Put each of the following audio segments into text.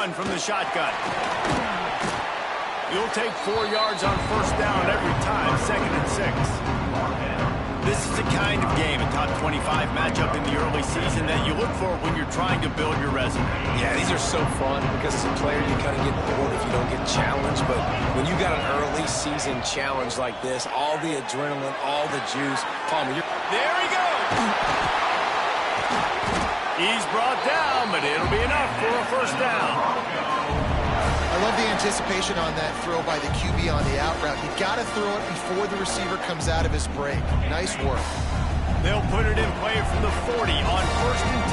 run from the shotgun. You'll take 4 yards on first down every time, 2nd and 6. This is the kind of game, a top 25 matchup in the early season, that you look for when you're trying to build your resume. Yeah, these are so fun because as a player, you kind of get bored if you don't get challenged. But when you got an early season challenge like this, all the adrenaline, all the juice. Palmer, there he goes! He's brought down, but it'll be enough for a first down. I love the anticipation on that throw by the QB on the out route. You got to throw it before the receiver comes out of his break. Nice work. They'll put it in play from the 40 on 1st and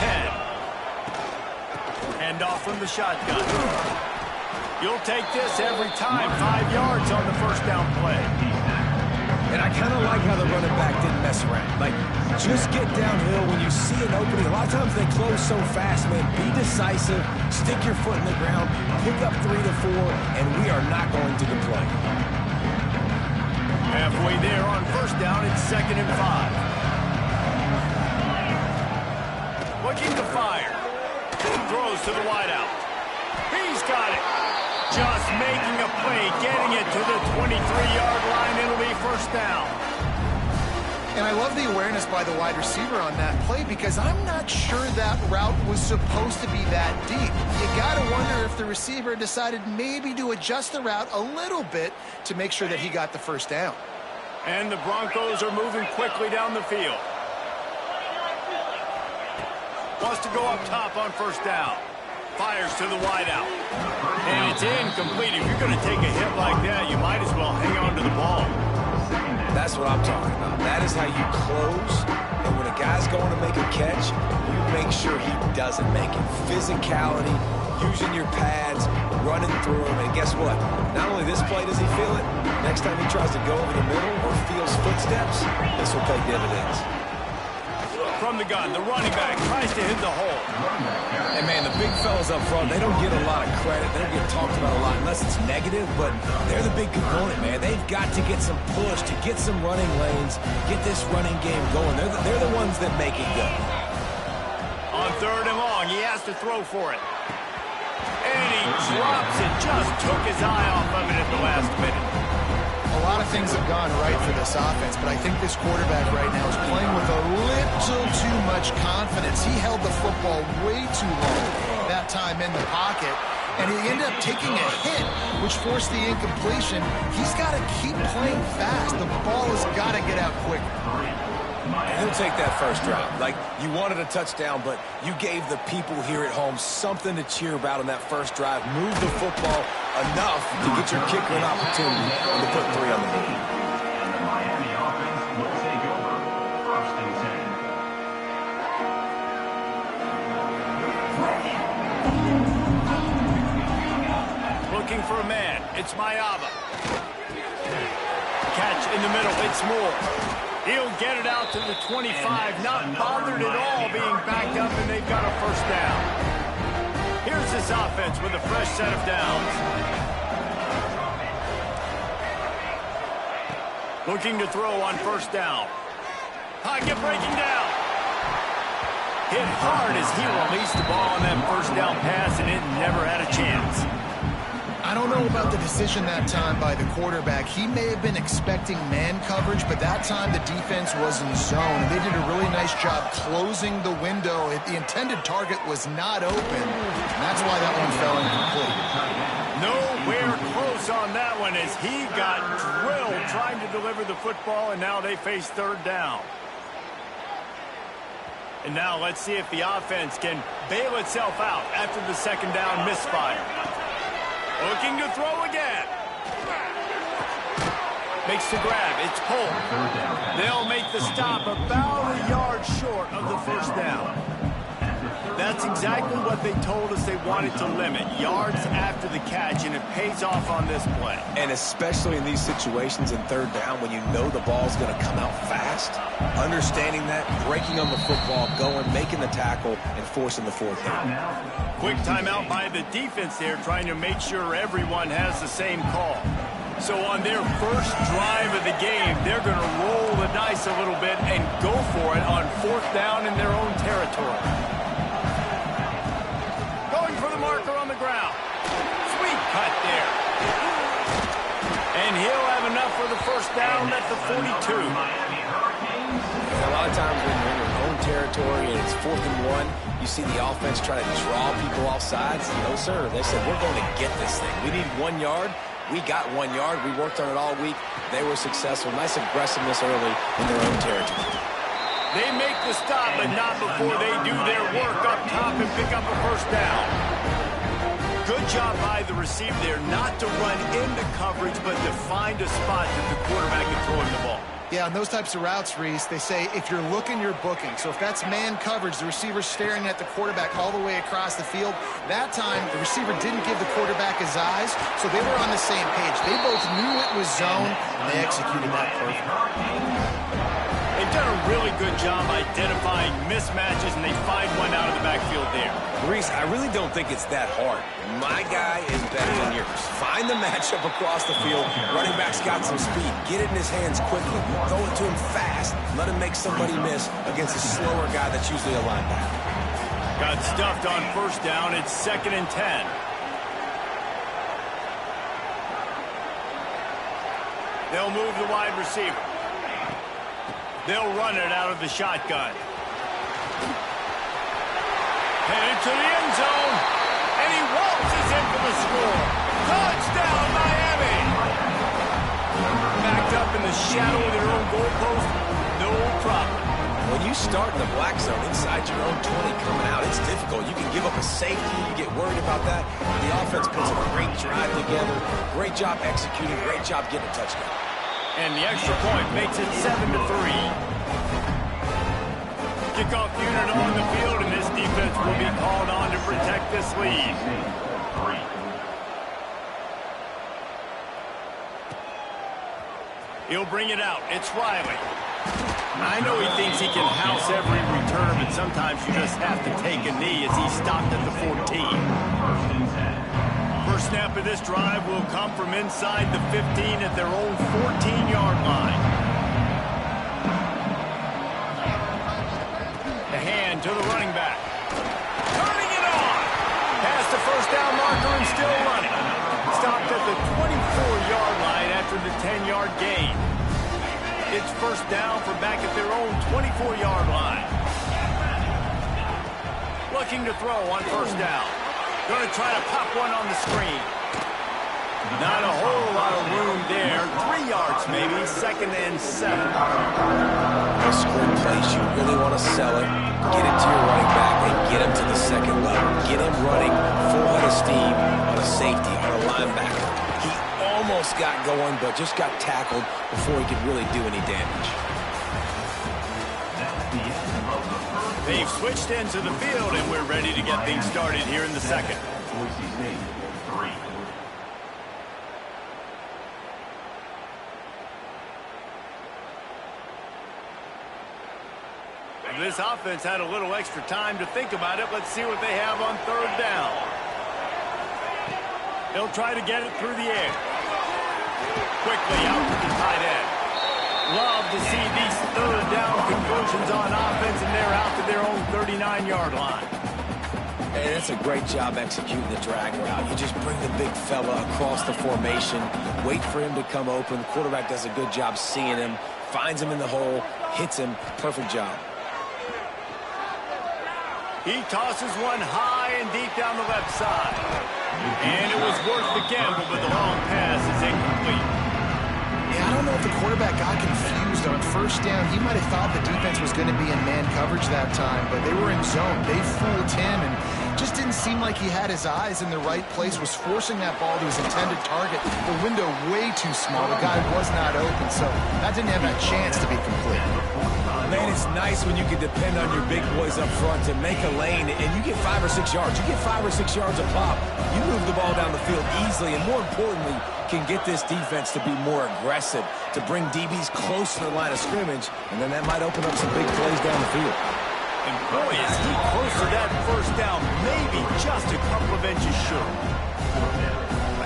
10. Hand off from the shotgun. You'll take this every time, 5 yards on the first down play. And I kind of like how the running back didn't mess around. Like, just get downhill when you see an opening. A lot of times they close so fast, man. Be decisive, stick your foot in the ground, pick up 3 to 4, and we are not going to complain. Halfway there on first down, it's 2nd and 5. Looking to fire. Throws to the wideout. He's got it. Just making a play, getting it to the 23-yard line. It'll be first down. And I love the awareness by the wide receiver on that play because I'm not sure that route was supposed to be that deep. You got to wonder if the receiver decided maybe to adjust the route a little bit to make sure that he got the first down. And the Broncos are moving quickly down the field. Wants to go up top on first down. Fires to the wideout. And it's incomplete. If you're going to take a hit like that, you might as well hang on to the ball. That's what I'm talking about. That is how you close. And when a guy's going to make a catch, you make sure he doesn't make it. Physicality, using your pads, running through him. And guess what? Not only this play does he feel it, next time he tries to go over the middle or feels footsteps, this will pay dividends. From the gun, the running back tries to hit the hole. And, man, the big fellas up front, they don't get a lot of credit. They don't get talked about a lot unless it's negative, but they're the big component, man. They've got to get some push, to get some running lanes, get this running game going. They're the ones that make it go. On 3rd and long, he has to throw for it. And he drops it, just took his eye off of it at the last minute. A lot of things have gone right for this offense, but I think this quarterback right now is playing with a little too much confidence. He held the football way too long that time in the pocket, and he ended up taking a hit, which forced the incompletion. He's got to keep playing fast. The ball has got to get out quicker. And he'll take that first drive. Like, you wanted a touchdown, but you gave the people here at home something to cheer about on that first drive. Move the football enough to get your kicker an opportunity to put 3 on the board. Looking for a man. It's Mayava. Catch in the middle. It's Moore. He'll get it out to the 25, not bothered at all being backed up, and they've got a first down. Here's this offense with a fresh set of downs. Looking to throw on first down. Pocket breaking down. Hit hard as he released the ball on that first down pass, and it never had a chance. I don't know about the decision that time by the quarterback. He may have been expecting man coverage, but that time the defense was in zone. They did a really nice job closing the window. The intended target was not open, and that's why that one fell incomplete. Nowhere close on that one as he got drilled trying to deliver the football, and now they face 3rd down. And now let's see if the offense can bail itself out after the 2nd down misfire. Looking to throw again. Makes the grab. It's pulled. They'll make the stop about a yard short of the first down. That's exactly what they told us they wanted to limit. Yards after the catch, and it pays off on this play. And especially in these situations in 3rd down when you know the ball's going to come out fast, understanding that, breaking on the football, going, making the tackle, and forcing the 4th down. Quick timeout by the defense there, trying to make sure everyone has the same call. So on their first drive of the game, they're going to roll the dice a little bit and go for it on 4th down in their own territory. Going for the marker on the ground. And he'll have enough for the first down at the 42. And a lot of times when you're in your own territory and it's 4th and 1, you see the offense try to draw people off sides. No, sir. They said, we're going to get this thing. We need 1 yard. We got 1 yard. We worked on it all week. They were successful. Nice aggressiveness early in their own territory. They make the stop, but not before they do their work up top and pick up a first down. Good job by the receiver there, not to run into coverage, but to find a spot that the quarterback can throw him the ball. Yeah, on those types of routes, Reese, they say if you're looking, you're booking. So if that's man coverage, the receiver's staring at the quarterback all the way across the field. That time, the receiver didn't give the quarterback his eyes, so they were on the same page. They both knew it was zone, and they executed that perfectly. They've done a really good job identifying mismatches, and they find one out of the backfield there. Reese, I really don't think it's that hard. My guy is better than yours. Find the matchup across the field. Running back's got some speed. Get it in his hands quickly. Throw it to him fast. Let him make somebody miss against a slower guy that's usually a linebacker. Got stuffed on first down. It's 2nd and 10. They'll move the wide receiver. They'll run it out of the shotgun. Headed to the end zone. And he waltzes in for the score. Touchdown, Miami. Backed up in the shadow of their own goalpost. No problem. When you start in the black zone inside your own 20 coming out, it's difficult. You can give up a safety. You get worried about that. The offense puts a great drive together. Great job executing. Great job getting a touchdown. And the extra point makes it 7-3. Kickoff unit on the field, and this defense will be called on to protect this lead. He'll bring it out. It's Riley. I know he thinks he can house every return, but sometimes you just have to take a knee as he stopped at the 14. First snap of this drive will come from inside the 15 at their own 14-yard line. The hand to the running back. Turning it on. Past the first down marker and still running. Stopped at the 24-yard line after the 10-yard gain. It's first down from back at their own 24-yard line. Looking to throw on first down. Going to try to pop one on the screen. Not a whole lot of room there. 3 yards maybe. 2nd and 7. A screen place, you really want to sell it. Get it to your running back and get him to the second level. Get him running full head of steam on a safety, on a linebacker. He almost got going, but just got tackled before he could really do any damage. They've switched into the field, and we're ready to get things started here in the second. This offense had a little extra time to think about it. Let's see what they have on third down. They'll try to get it through the air. Quickly out to the tight end. Love to see these third down conversions on offense, and they're out to their own 39-yard line. Hey, that's a great job executing the drag route. You just bring the big fella across the formation, wait for him to come open. The quarterback does a good job seeing him, finds him in the hole, hits him. Perfect job. He tosses one high and deep down the left side. And it was worth the gamble, but the long pass is incomplete. Yeah, I don't know if the quarterback got confused on first down. He might have thought the defense was going to be in man coverage that time, but they were in zone. They fooled him and just didn't seem like he had his eyes in the right place, was forcing that ball to his intended target. The window way too small. The guy was not open, so that didn't have that chance to be complete. Man, it's nice when you can depend on your big boys up front to make a lane, and you get 5 or 6 yards. You get 5 or 6 yards a pop. You move the ball down the field easily, and more importantly, can get this defense to be more aggressive, to bring DBs close to the line of scrimmage, and then that might open up some big plays down the field. And boy, is he close to that first down, maybe just a couple of inches short.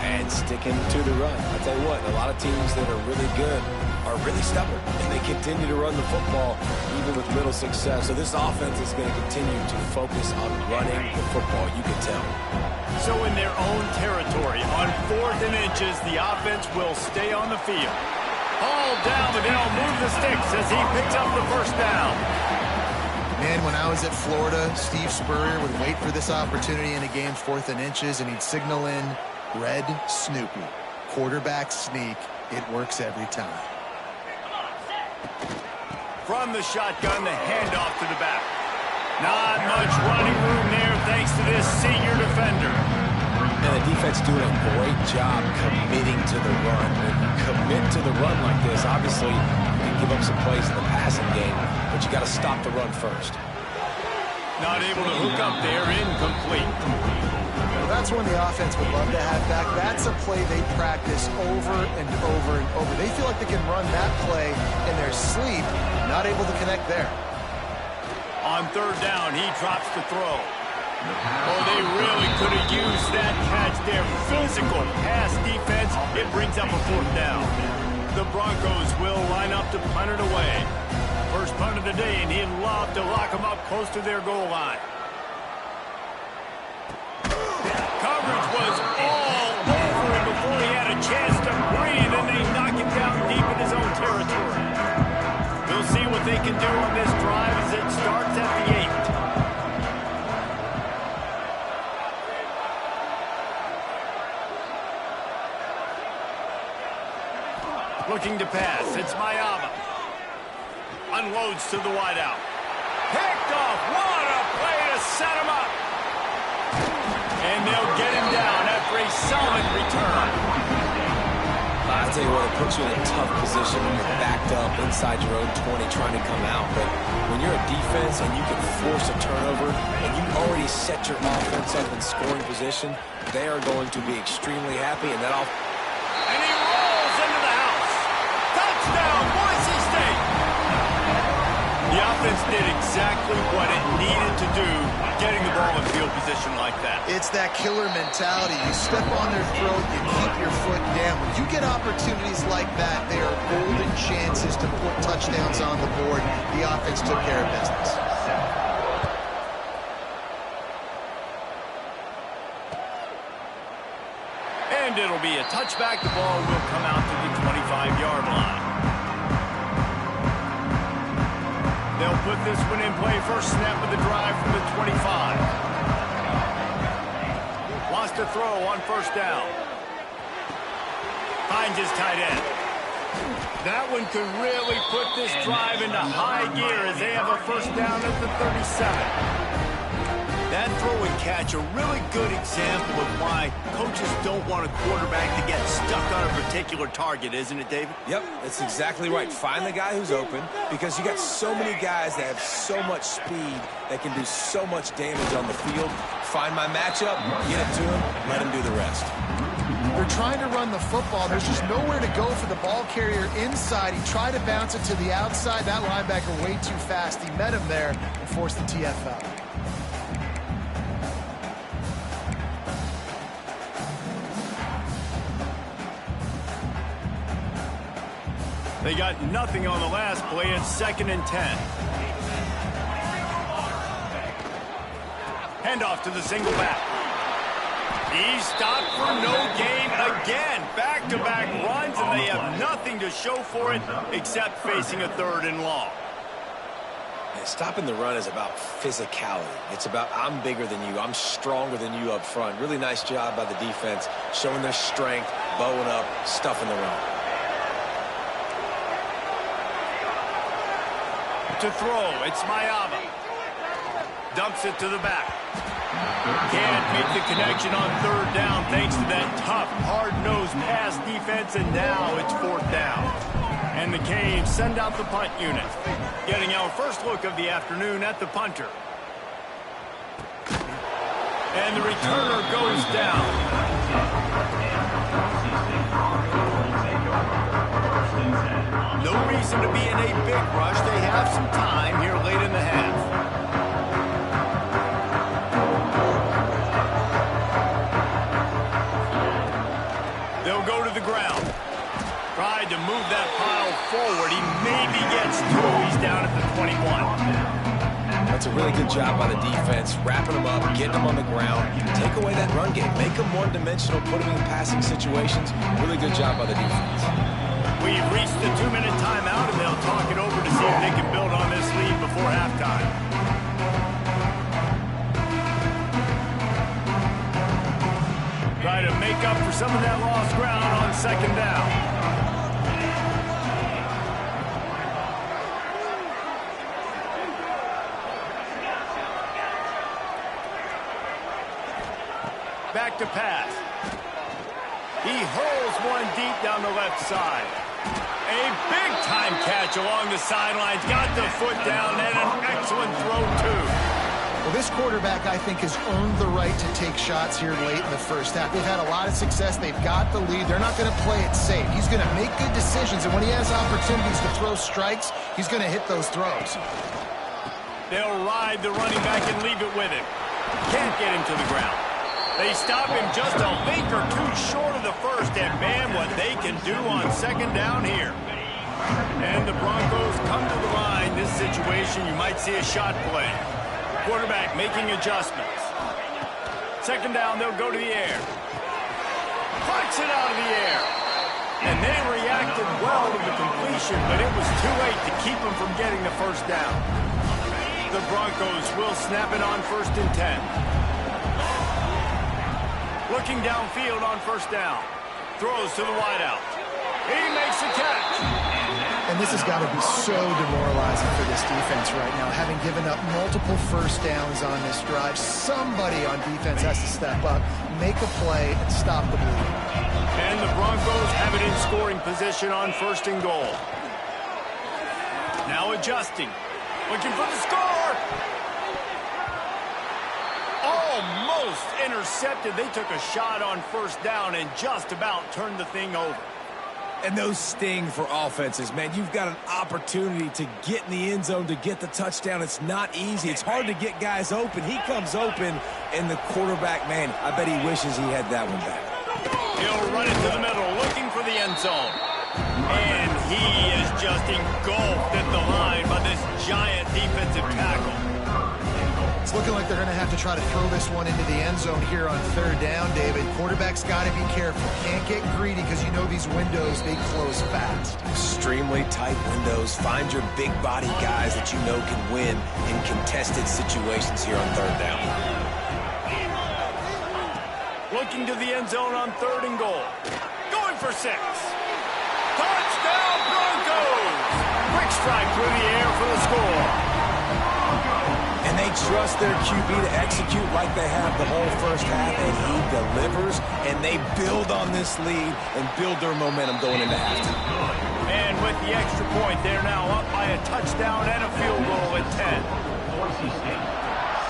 And and sticking to the run. I'll tell you what, a lot of teams that are really good are really stubborn, and they continue to run the football even with little success. So this offense is going to continue to focus on running the football, you can tell. So in their own territory, on 4th and inches, the offense will stay on the field. Ball down, but they'll move the sticks as he picks up the first down. Man, when I was at Florida, Steve Spurrier would wait for this opportunity in a game, 4th and inches, and he'd signal in red Snoopy. Quarterback sneak. It works every time. From the shotgun, the handoff to the back. Not much running room there thanks to this senior defender. And the defense doing a great job committing to the run. When you commit to the run like this, obviously you can give up some plays in the passing game, but you got to stop the run first. Not able to hook up there, incomplete. Well, that's one the offense would love to have back. That's a play they practice over and over and over. They feel like they can run that play in their sleep, not able to connect there. On 3rd down, he drops the throw. Oh, they really could have used that catch there. Physical pass defense. It brings up a 4th down. The Broncos will line up to punt it away. First punt of the day, and he'd love to lock them up close to their goal line. Coverage was all over him before he had a chance to breathe, and they knock him down deep in his own territory. We'll see what they can do on this drive as it starts at the 8th. Looking to pass. It's Mayama. Unloads to the wideout. Picked off. What a play to set him up. And they'll get him down after a solid return. I'll tell you what, it puts you in a tough position when you're backed up inside your own 20 trying to come out. But when you're a defense and you can force a turnover and you already set your offense up in scoring position, they are going to be extremely happy. And and he rolls into the house. Touchdown, Boise State. The offense did exactly what it needed to do, getting the ball in field position like that. It's that killer mentality. You step on their throat, you keep your foot down. When you get opportunities like that, they are golden chances to put touchdowns on the board. The offense took care of business. And it'll be a touchback. The ball will come out to the 25-yard line. They'll put this one in play. First snap of the drive from the 25. Wants to throw on 1st down. Finds his tight end. That one could really put this drive into high gear as they have a 1st down at the 37. That throw and catch, a really good example of why coaches don't want a quarterback to get stuck on a particular target, isn't it, David? Yep, that's exactly right. Find the guy who's open because you got so many guys that have so much speed that can do so much damage on the field. Find my matchup, get it to him, let him do the rest. They're trying to run the football. There's just nowhere to go for the ball carrier inside. He tried to bounce it to the outside. That linebacker way too fast. He met him there and forced the TFL. They got nothing on the last play. It's 2nd and 10. Handoff to the single back. He's stopped for no gain again. Back-to-back runs, and they have nothing to show for it except facing a 3rd and long. And stopping the run is about physicality. It's about I'm bigger than you. I'm stronger than you up front. Really nice job by the defense, showing their strength, bowing up, stuffing the run. To throw, it's Mayama. Dumps it to the back. Can't make the connection on 3rd down thanks to that tough, hard-nosed pass defense, and now it's 4th down. And the Canes send out the punt unit, getting our first look of the afternoon at the punter. And the returner goes down. No reason to be in a big rush. They have some time here late in the half. ground. Tried to move that pile forward. He maybe gets 2. He's down at the 21. That's a really good job by the defense, wrapping them up, getting them on the ground. Take away that run game. Make them one-dimensional, put them in passing situations. Really good job by the defense. We've reached the 2-minute timeout, and they'll talk it over to see if they can build on this lead before halftime. Try to make up for some of that lost ground on second down. Back to pass. He hurls one deep down the left side. A big-time catch along the sidelines. Got the foot down and an excellent throw, too. Well, this quarterback, I think, has earned the right to take shots here late in the first half. They've had a lot of success. They've got the lead. They're not going to play it safe. He's going to make good decisions, and when he has opportunities to throw strikes, he's going to hit those throws. They'll ride the running back and leave it with him. Can't get him to the ground. They stop him just a link or two short of the first, and man, what they can do on second down here. And the Broncos come to the line. This situation, you might see a shot play. Quarterback making adjustments. Second down, they'll go to the air. Flex it out of the air. And they reacted well to the completion, but it was too late to keep them from getting the first down. The Broncos will snap it on 1st and 10. Looking downfield on first down. Throws to the wideout. He makes the catch. And this has got to be so demoralizing for this defense right now. Having given up multiple first downs on this drive, somebody on defense has to step up, make a play, and stop the bleeding. And the Broncos have it in scoring position on 1st and goal. Now adjusting. Looking for the score. Almost intercepted. They took a shot on first down and just about turned the thing over. And those sting for offenses, man. You've got an opportunity to get in the end zone, to get the touchdown. It's not easy. It's hard to get guys open. He comes open, and the quarterback, man, I bet he wishes he had that one back. He'll run it to the middle, looking for the end zone. And he is just engulfed at the line by this giant defensive tackle. It's looking like they're going to have to try to throw this one into the end zone here on 3rd down, David. Quarterback's got to be careful. Can't get greedy because you know these windows, they close fast. Extremely tight windows. Find your big body guys that you know can win in contested situations here on 3rd down. Looking to the end zone on 3rd and goal. Going for 6. Touchdown Broncos! Quick strike through the air for the score. And they trust their QB to execute like they have the whole first half, and he delivers, and they build on this lead and build their momentum going into halftime. And with the extra point, they're now up by a touchdown and a field goal at 10. Boise State,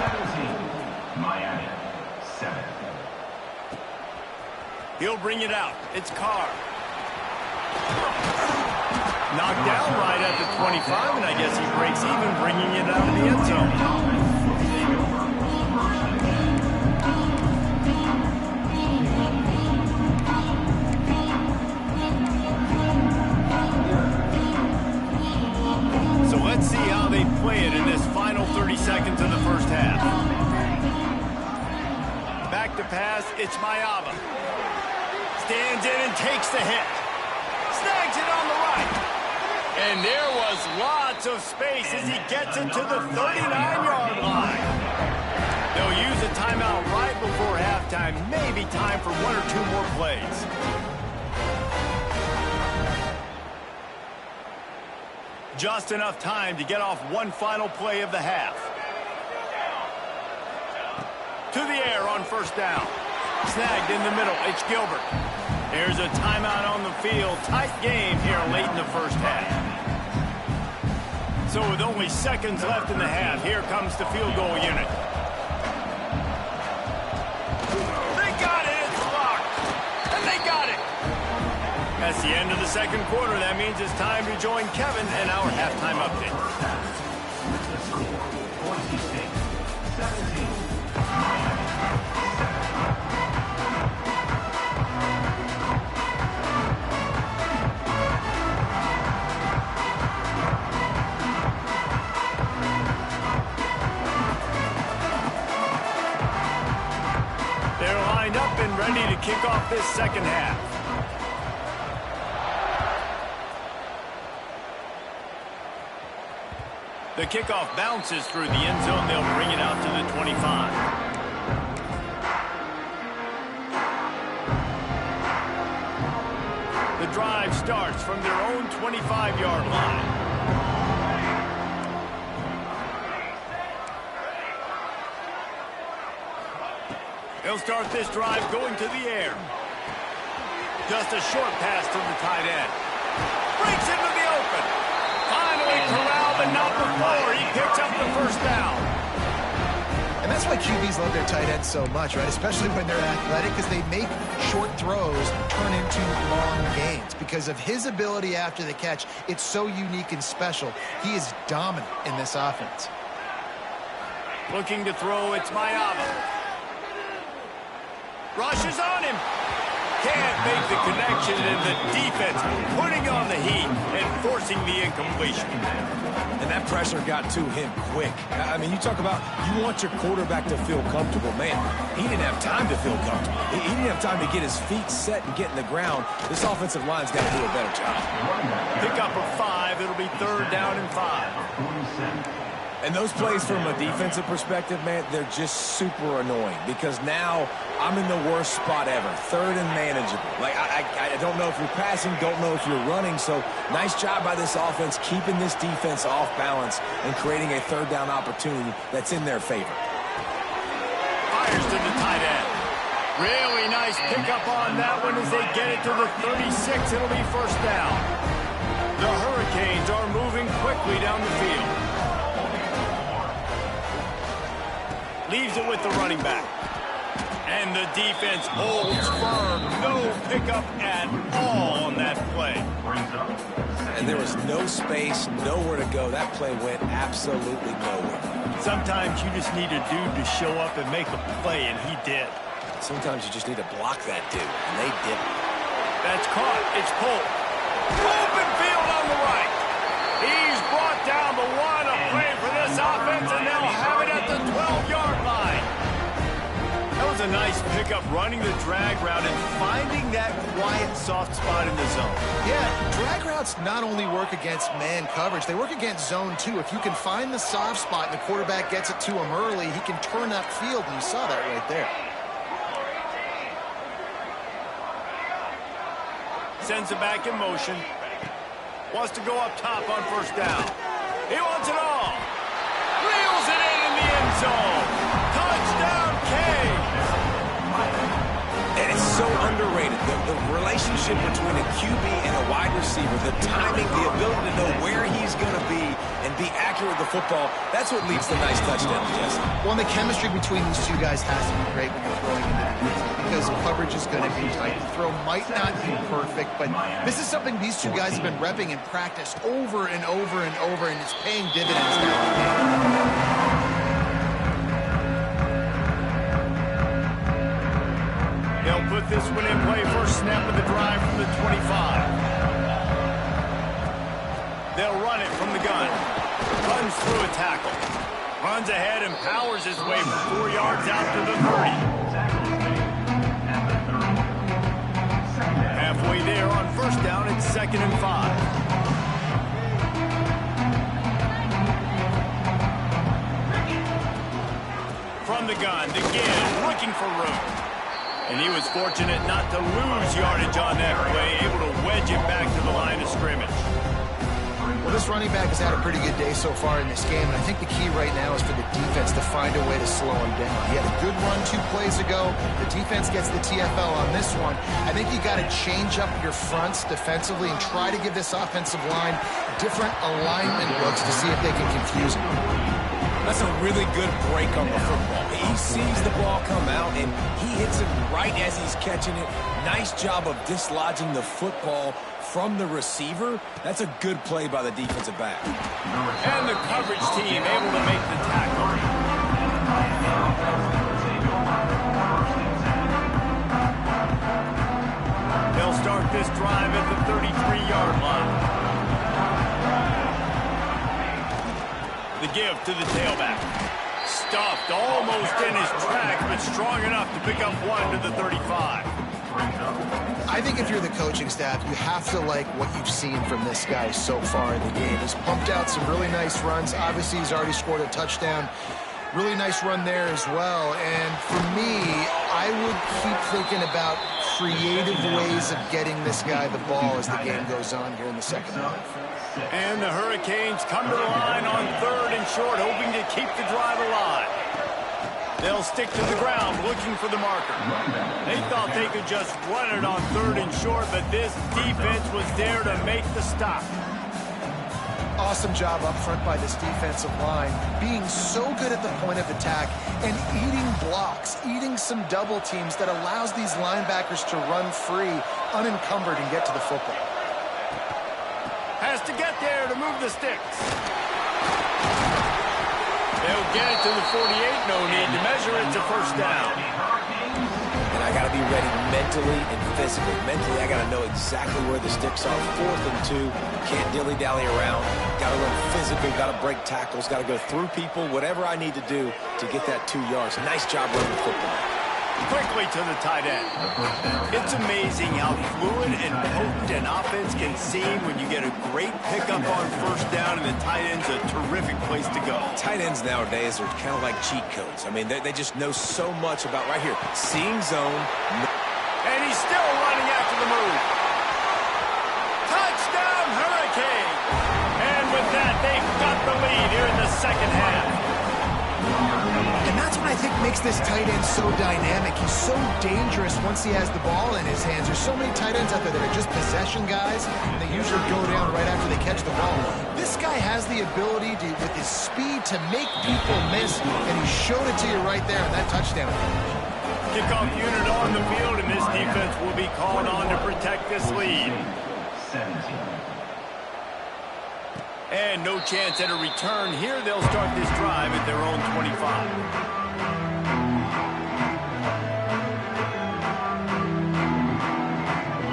17. Miami, 7. He'll bring it out. It's Carr. Knocked down right at the 25, and I guess he breaks even, bringing it out of the end zone. So let's see how they play it in this final 30 seconds of the first half. Back to pass, it's Mayava. Stands in and takes the hit. Snags it on the right. And there was lots of space as he gets it to the 39-yard line. They'll use a timeout right before halftime. Maybe time for 1 or 2 more plays. Just enough time to get off one final play of the half. To the air on first down. Snagged in the middle. It's Gilbert. There's a timeout on the field. Tight game here late in the first half. So with only seconds left in the half, here comes the field goal unit. They got it. It's blocked. And they got it. That's the end of the second quarter. That means it's time to join Kevin in our halftime update. The score, Boise State, 17. start this second half. The kickoff bounces through the end zone. They'll bring it out to the 25. The drive starts from their own 25-yard line. They'll start this drive going to the air. Just a short pass to the tight end. Breaks into the open. Finally corralled, but not before. He picks up the first down. And that's why QBs love their tight ends so much, right? Especially when they're athletic, because they make short throws turn into long gains. Because of his ability after the catch, it's so unique and special. He is dominant in this offense. Looking to throw, it's Mayava. Rushes on him. Can't make the connection, and the defense putting on the heat and forcing the incompletion. And that pressure got to him quick. I mean, you talk about you want your quarterback to feel comfortable. Man, he didn't have time to feel comfortable. He didn't have time to get his feet set and get in the ground. This offensive line's got to do a better job. Pick up a 5. It'll be 3rd down and 5. And those plays from a defensive perspective, man, they're just super annoying because now I'm in the worst spot ever. 3rd and manageable. Like, I don't know if you're passing, don't know if you're running. So nice job by this offense keeping this defense off balance and creating a 3rd down opportunity that's in their favor. Fires to the tight end. Really nice pickup on that one as they get it to the 36. It'll be 1st down. The Hurricanes are moving quickly down the field. Leaves it with the running back. And the defense holds firm. No pickup at all on that play. And there was no space, nowhere to go. That play went absolutely nowhere. Sometimes you just need a dude to show up and make a play, and he did. Sometimes you just need to block that dude, and they didn't. That's caught. It's pulled. Open field on the right. He's brought down the one. A play for this offense, and they'll have it at the 12-yard line. That was a nice pickup, running the drag route and finding that quiet, soft spot in the zone. Yeah, drag routes not only work against man coverage, they work against zone too. If you can find the soft spot and the quarterback gets it to him early, he can turn that field, and you saw that right there. Sends it back in motion. Wants to go up top on 1st down. He wants it all. Reels it in the end zone. Touchdown, Canes. And it's so underrated. The relationship between a QB and a wide receiver, the timing, the ability to know where he's going to be and be accurate with the football, that's what leads to nice touchdowns, Jesse. Well, and the chemistry between these two guys has to be great when you're throwing into the end zone because coverage is going to be tight. The throw might not be perfect, but this is something these two guys have been repping in practice over and over and over, and it's paying dividends now. They'll put this one in play. First snap of the drive from the 25. They'll run it from the gun. Runs through a tackle. Runs ahead and powers his way for 4 yards out to the 30. Halfway there on 1st down, it's 2nd and 5. From the gun, again, looking for room. And he was fortunate not to lose yardage on that play, able to wedge it back to the line of scrimmage. Well, this running back has had a pretty good day so far in this game, and I think the key right now is for the defense to find a way to slow him down. He had a good run 2 plays ago. The defense gets the TFL on this one. I think you got to change up your fronts defensively and try to give this offensive line different alignment looks to see if they can confuse him. That's a really good break on the football. He sees the ball come out, and he hits it right as he's catching it. Nice job of dislodging the football from the receiver. That's a good play by the defensive back. And the coverage team able to make the tackle. They'll start this drive at the 33-yard line. The give to the tailback. Stuffed almost in his tracks, but strong enough to pick up 1 to the 35. I think if you're the coaching staff, you have to like what you've seen from this guy so far in the game. He's pumped out some really nice runs. Obviously, he's already scored a touchdown. Really nice run there as well. And for me, I would keep thinking about creative ways of getting this guy the ball as the game goes on here in the second half. And the Hurricanes come to the line on 3rd and short, hoping to keep the drive alive. They'll stick to the ground, looking for the marker. They thought they could just run it on 3rd and short, but this defense was there to make the stop. Awesome job up front by this defensive line, being so good at the point of attack and eating blocks, eating some double teams that allows these linebackers to run free, unencumbered, and get to the football. Has to get there to move the sticks. They'll get it to the 48. No need to measure. It's a first down. And I got to be ready mentally and physically. Mentally, I got to know exactly where the sticks are. 4th and 2. Can't dilly-dally around. Got to run physical. Got to break tackles. Got to go through people. Whatever I need to do to get that 2 yards. Nice job running the football. Quickly to the tight end. It's amazing how fluid and potent an offense can seem when you get a great pickup on first down, and the tight end's a terrific place to go. Tight ends nowadays are kind of like cheat codes. I mean, they just know so much about right here. Seeing zone. And he's still running after the move. Touchdown, Hurricane! And with that, they've got the lead here in the second half. And that's what I think makes this tight end so dynamic. He's so dangerous once he has the ball in his hands. There's so many tight ends out there that are just possession guys, and they usually go down right after they catch the ball. This guy has the ability to, with his speed, to make people miss, and he showed it to you right there in that touchdown. Kickoff unit on the field, and this defense will be called on to protect this lead. 17. And no chance at a return here. They'll start this drive at their own 25.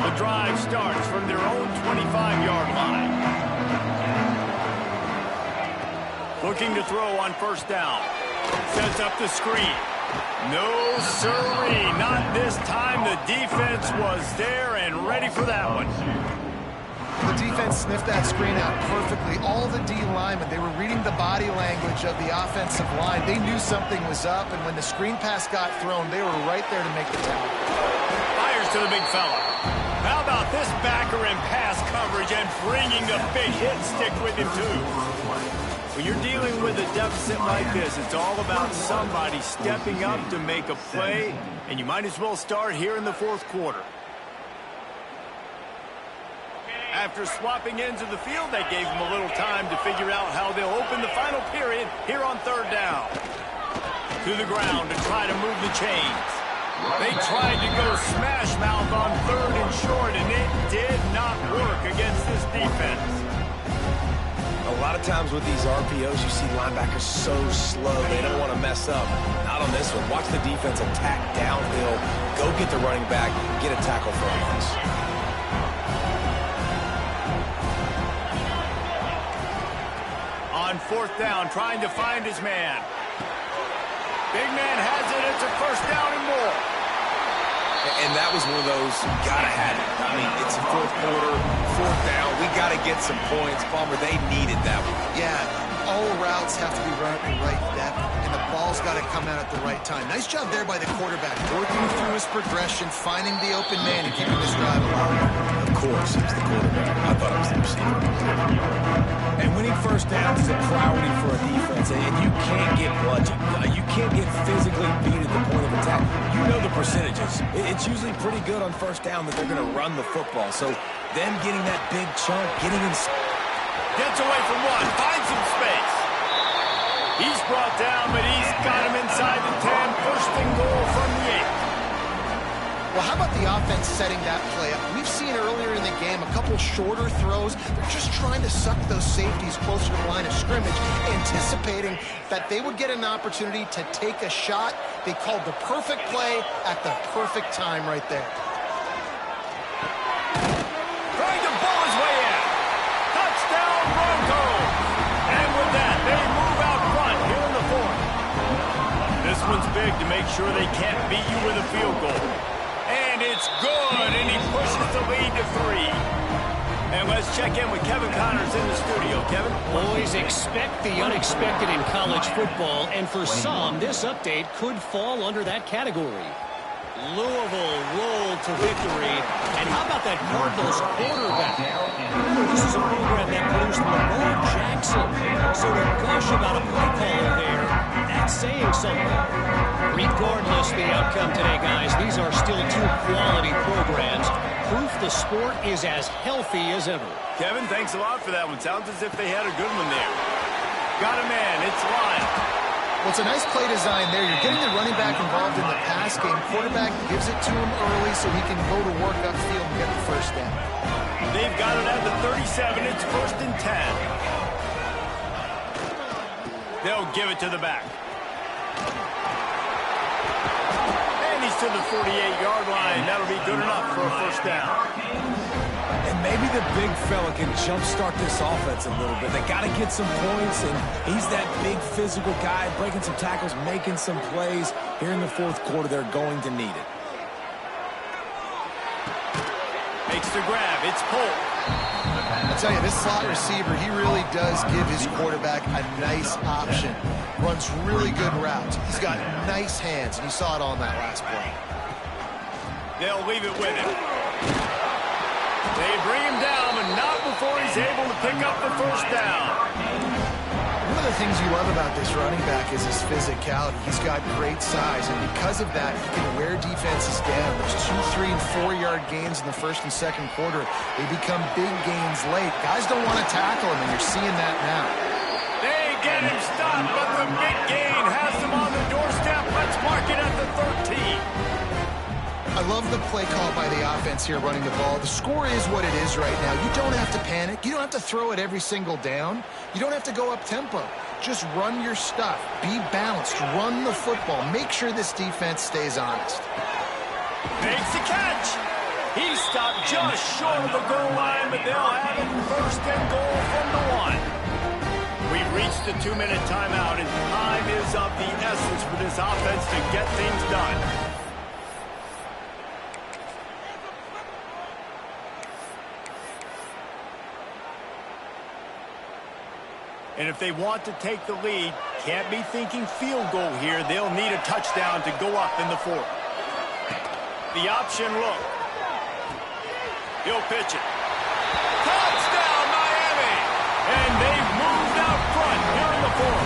The drive starts from their own 25-yard line. Looking to throw on first down. Sets up the screen. No, sirree. Not this time. The defense was there and ready for that one. The defense sniffed that screen out perfectly. All the D linemen, they were reading the body language of the offensive line. They knew something was up, and when the screen pass got thrown, they were right there to make the tackle. Fires to the big fella. How about this backer in pass coverage and bringing the big hit stick with him, too? When you're dealing with a deficit like this, it's all about somebody stepping up to make a play, and you might as well start here in the 4th quarter. After swapping ends of the field, that gave them a little time to figure out how they'll open the final period here on 3rd down. To the ground to try to move the chains. They tried to go smash mouth on 3rd and short, and it did not work against this defense. A lot of times with these RPOs, you see linebackers so slow, they don't want to mess up. Not on this one. Watch the defense attack downhill, go get the running back, get a tackle for a loss. On 4th down, trying to find his man. Big man has it. It's a first down and more. And that was one of those, gotta have it. I mean, it's the 4th quarter, 4th down. We gotta get some points. Palmer, they needed that one. Yeah, all routes have to be run at the right depth, and the ball's got to come out at the right time. Nice job there by the quarterback, working through his progression, finding the open man, and keeping this drive alive. Of course, it's the quarterback. I thought it was the receiver. And winning first downs is a priority for a defense, and you can't get bludgeoned. You can't get physically beat at the point of attack. You know the percentages. It's usually pretty good on first down that they're going to run the football. So them getting that big chunk, getting in. Gets away from one, finds some space. He's brought down, but he's got him inside the 10. First and goal from the 8. Well, how about the offense setting that play up? We've seen earlier in the game a couple shorter throws. They're just trying to suck those safeties closer to the line of scrimmage, anticipating that they would get an opportunity to take a shot. They called the perfect play at the perfect time right there. Trying to bull his way in. Touchdown, Broncos. And with that, they move out front here in the 4th. This one's big to make sure they can't beat you with a field goal. And it's good. lead to 3. And let's check in with Kevin Connors in the studio. Kevin? Boys, expect the unexpected in college football, and for some, this update could fall under that category. Louisville rolled to victory. And how about that Cardinals quarterback? This is a program that produced Lamar Jackson. So to gush about a play caller there, that's saying something. Regardless the outcome today, guys, these are still two quality programs. Proof the sport is as healthy as ever. Kevin, thanks a lot for that one. Sounds as if they had a good one there. Got a man. It's Lyle. Well, it's a nice play design there. You're getting the running back involved in the pass game. Quarterback gives it to him early so he can go to work upfield and get the first down. They've got it at the 37. It's 1st and 10. They'll give it to the back. And he's to the 48-yard line. That'll be good enough for a first down. And maybe the big fella can jumpstart this offense a little bit. They got to get some points, and he's that big physical guy, breaking some tackles, making some plays. Here in the 4th quarter, they're going to need it. Makes the grab. It's Polk. I'll tell you, this slot receiver, he really does give his quarterback a nice option. Runs really good routes. He's got nice hands, and you saw it on that last play. They'll leave it with him. They bring him down, but not before he's able to pick up the first down. One of the things you love about this running back is his physicality. He's got great size, and because of that, he can wear defenses down. Those 2-, 3-, and 4-yard gains in the 1st and 2nd quarter, they become big gains late. Guys don't want to tackle him, and you're seeing that now. They get him stopped, but the big gain has him on the doorstep. Let's mark it at the 13. I love the play call by the offense here running the ball. The score is what it is right now. You don't have to panic. You don't have to throw it every single down. You don't have to go up tempo. Just run your stuff. Be balanced. Run the football. Make sure this defense stays honest. Makes the catch. He stopped just short of the goal line, but they'll have it 1st and goal from the 1. We've reached the 2-minute timeout, and time is of the essence for this offense to get things done. And if they want to take the lead, can't be thinking field goal here. They'll need a touchdown to go up in the 4th. The option look. He'll pitch it. Touchdown, Miami! And they've moved out front here in the 4th.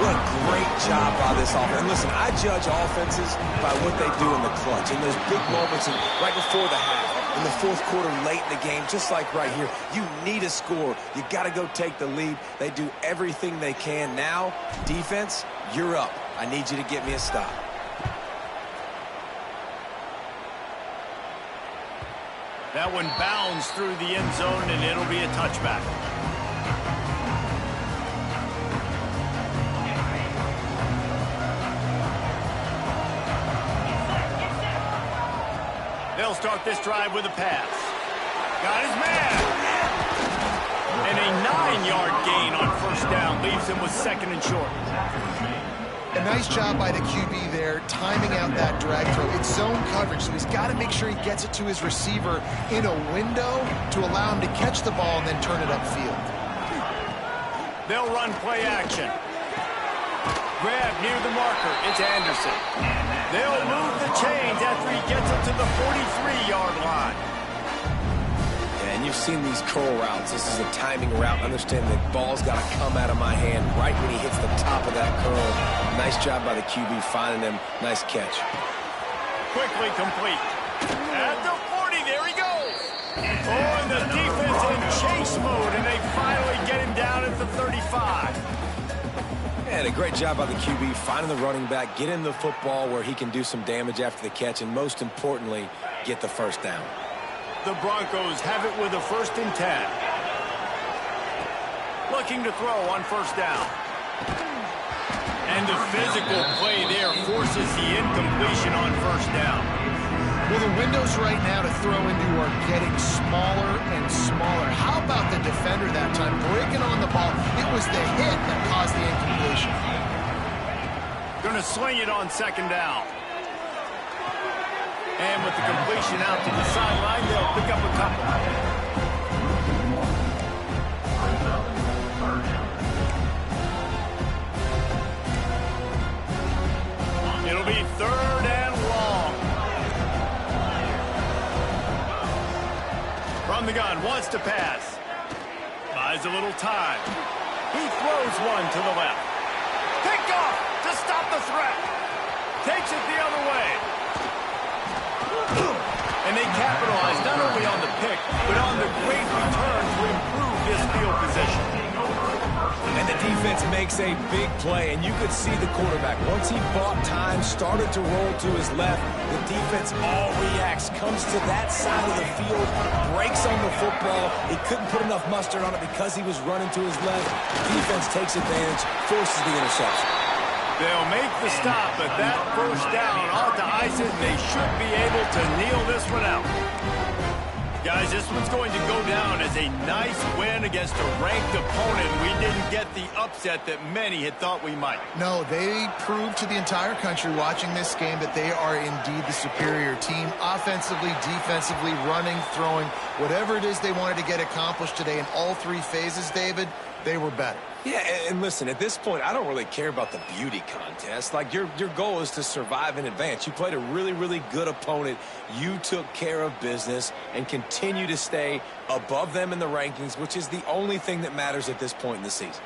What a great job by this offense. And listen, I judge offenses by what they do in the clutch. In those big moments and right before the half. In the 4th quarter, late in the game, just like right here, you need a score. You got to go take the lead. They do everything they can. Now, defense, you're up. I need you to get me a stop. That one bounds through the end zone, and it'll be a touchback. They'll start this drive with a pass. Got his man. And a 9-yard gain on 1st down leaves him with 2nd and short. A nice job by the QB there, timing out that drag throw. It's zone coverage, so he's got to make sure he gets it to his receiver in a window to allow him to catch the ball and then turn it upfield. They'll run play action. Grab near the marker. It's Anderson. They'll move the chains after he gets it to the 43-yard line. Yeah, and you've seen these curl routes. This is a timing route. Understand the ball's got to come out of my hand right when he hits the top of that curl. Nice job by the QB finding him. Nice catch. Quickly complete. At the 40, there he goes. Oh, and the defense in chase mode, and they finally get him down at the 35. And a great job by the QB finding the running back, getting the football where he can do some damage after the catch, and most importantly, get the first down. The Broncos have it with a 1st and 10. Looking to throw on 1st down. And the physical play there forces the incompletion on 1st down. Well, the windows right now to throw into are getting smaller and smaller. How about the defender that time breaking on the ball? It was the hit that caused the incompletion. Going to sling it on 2nd down. And with the completion out to the sideline, they'll pick up a couple. It'll be 3rd and long. From the gun, wants to pass. Buys a little time. He throws one to the left. Picked off to stop the threat. Takes it the other way. And they capitalize not only on the pick, but on the great return to improve this field position. And the defense makes a big play, and you could see the quarterback. Once he bought time, started to roll to his left, the defense all reacts, comes to that side of the field, breaks on the football. He couldn't put enough mustard on it because he was running to his left. Defense takes advantage, forces the interception. They'll make the stop, but that first down ought to ice it, and they should be able to kneel this one out. Guys, this one's going to go down as a nice win against a ranked opponent. We didn't get the upset that many had thought we might. No, they proved to the entire country watching this game that they are indeed the superior team. Offensively, defensively, running, throwing, whatever it is they wanted to get accomplished today in all 3 phases, David, they were better. Yeah, and listen, at this point, I don't really care about the beauty contest. Like, your goal is to survive and advance. You played a really, really good opponent. You took care of business and continue to stay above them in the rankings, which is the only thing that matters at this point in the season.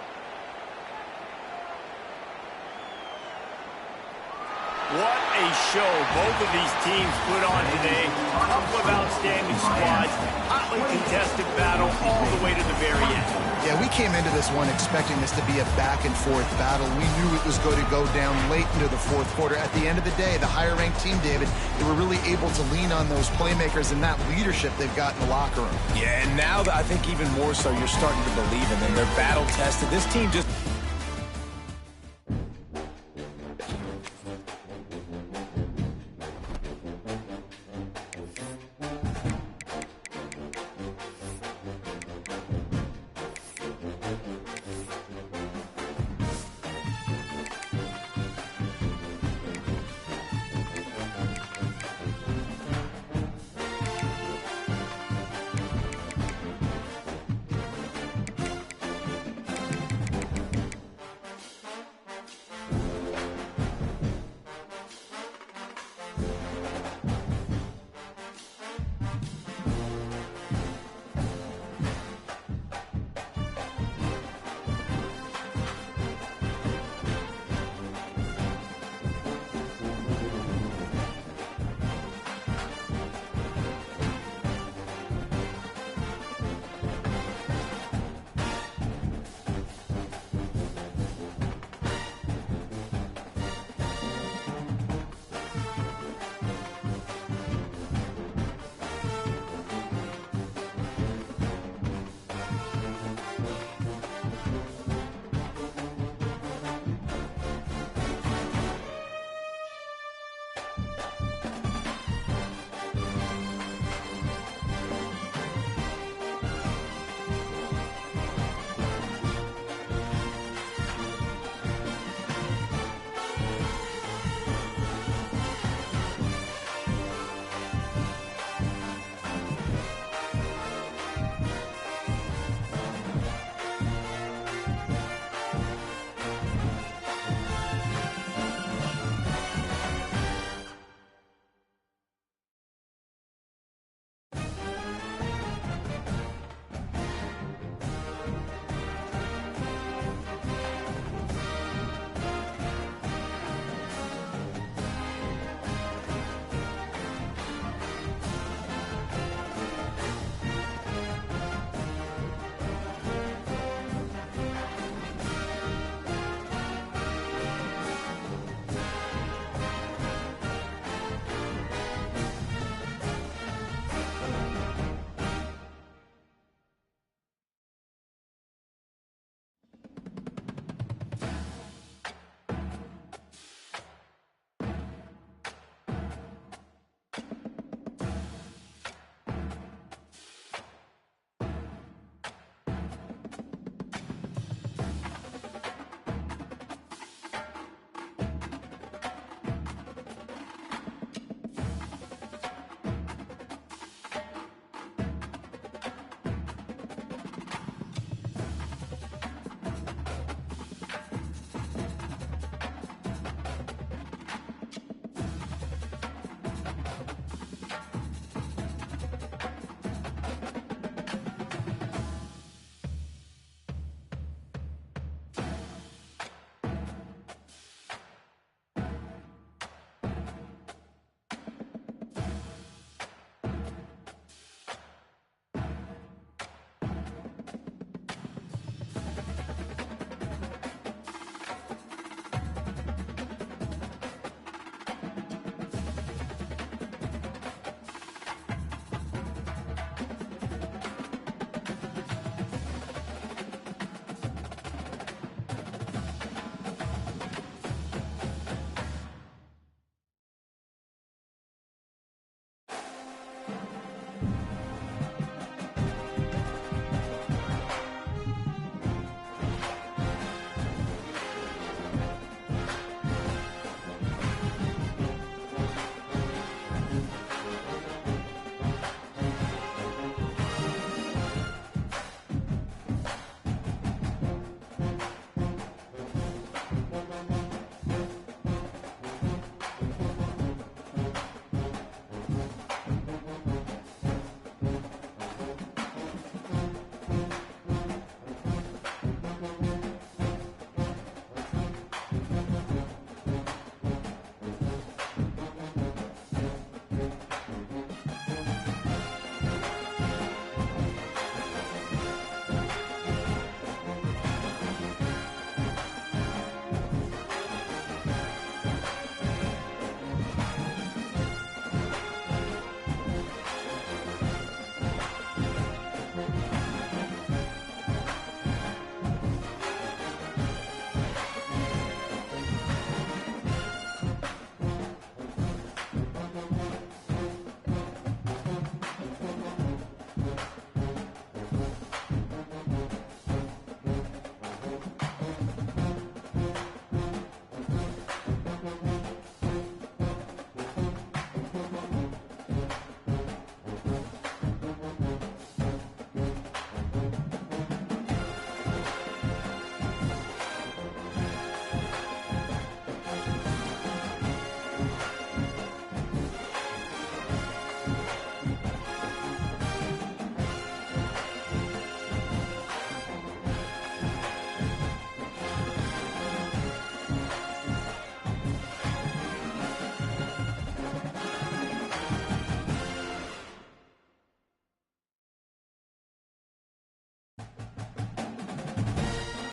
What a show both of these teams put on today. A couple of outstanding squads, hotly contested battle all the way to the very end. Yeah, we came into this one expecting this to be a back-and-forth battle. We knew it was going to go down late into the 4th quarter. At the end of the day, the higher-ranked team, David, they were really able to lean on those playmakers and that leadership they've got in the locker room. Yeah, and now I think even more so, you're starting to believe in them. They're battle-tested. This team just